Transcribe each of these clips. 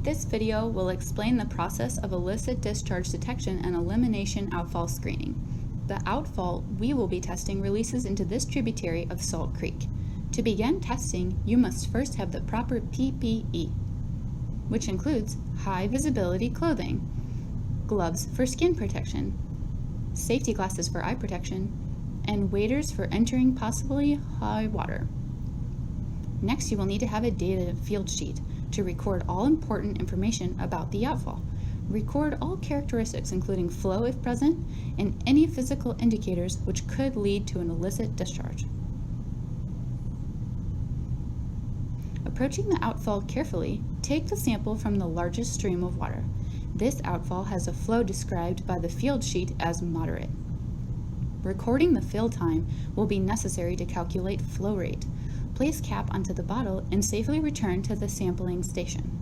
This video will explain the process of illicit discharge detection and elimination outfall screening. The outfall we will be testing releases into this tributary of Salt Creek. To begin testing, you must first have the proper PPE, which includes high visibility clothing, gloves for skin protection, safety glasses for eye protection, and waders for entering possibly high water. Next, you will need to have a data field sheet to record all important information about the outfall. Record all characteristics including flow if present and any physical indicators which could lead to an illicit discharge. Approaching the outfall carefully, take the sample from the largest stream of water. This outfall has a flow described by the field sheet as moderate. Recording the fill time will be necessary to calculate flow rate. Place cap onto the bottle and safely return to the sampling station.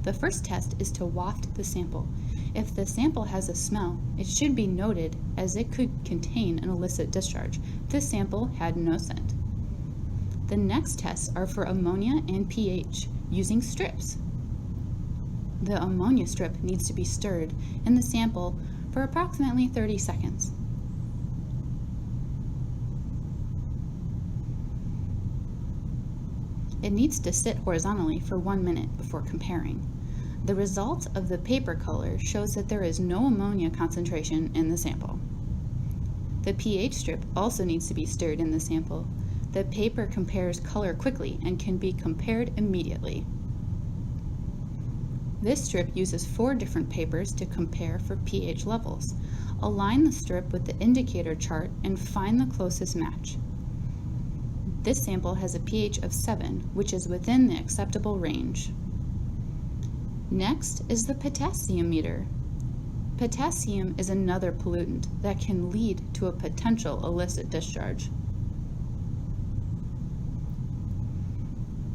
The first test is to waft the sample. If the sample has a smell, it should be noted as it could contain an illicit discharge. This sample had no scent. The next tests are for ammonia and pH using strips. The ammonia strip needs to be stirred in the sample for approximately 30 seconds. It needs to sit horizontally for 1 minute before comparing. The result of the paper color shows that there is no ammonia concentration in the sample. The pH strip also needs to be stirred in the sample. The paper compares color quickly and can be compared immediately. This strip uses 4 different papers to compare for pH levels. Align the strip with the indicator chart and find the closest match. This sample has a pH of 7, which is within the acceptable range. Next is the potassium meter. Potassium is another pollutant that can lead to a potential illicit discharge.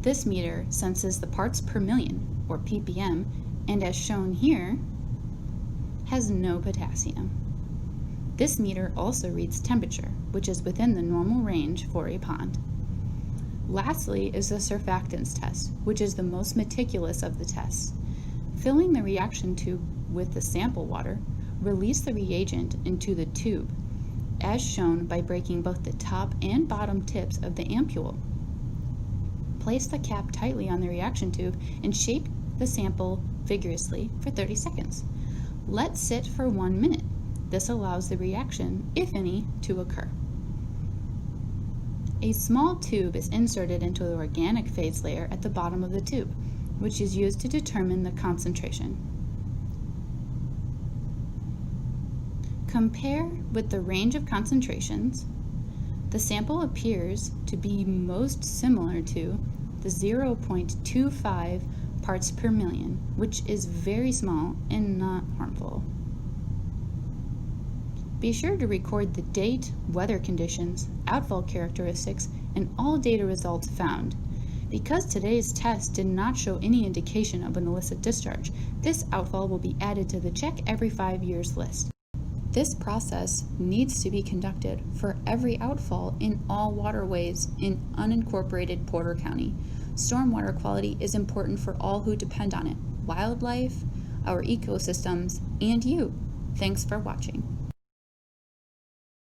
This meter senses the parts per million, or ppm, and as shown here, has no potassium. This meter also reads temperature, which is within the normal range for a pond. Lastly is the surfactants test, which is the most meticulous of the tests. Filling the reaction tube with the sample water, release the reagent into the tube, as shown by breaking both the top and bottom tips of the ampule. Place the cap tightly on the reaction tube and shake the sample vigorously for 30 seconds. Let sit for 1 minute. This allows the reaction, if any, to occur. A small tube is inserted into the organic phase layer at the bottom of the tube, which is used to determine the concentration. Compare with the range of concentrations. The sample appears to be most similar to the 0.25 parts per million, which is very small and not harmful. Be sure to record the date, weather conditions, outfall characteristics, and all data results found. Because today's test did not show any indication of an illicit discharge, this outfall will be added to the check every 5 years list. This process needs to be conducted for every outfall in all waterways in unincorporated Porter County. Stormwater quality is important for all who depend on it, wildlife, our ecosystems, and you. Thanks for watching.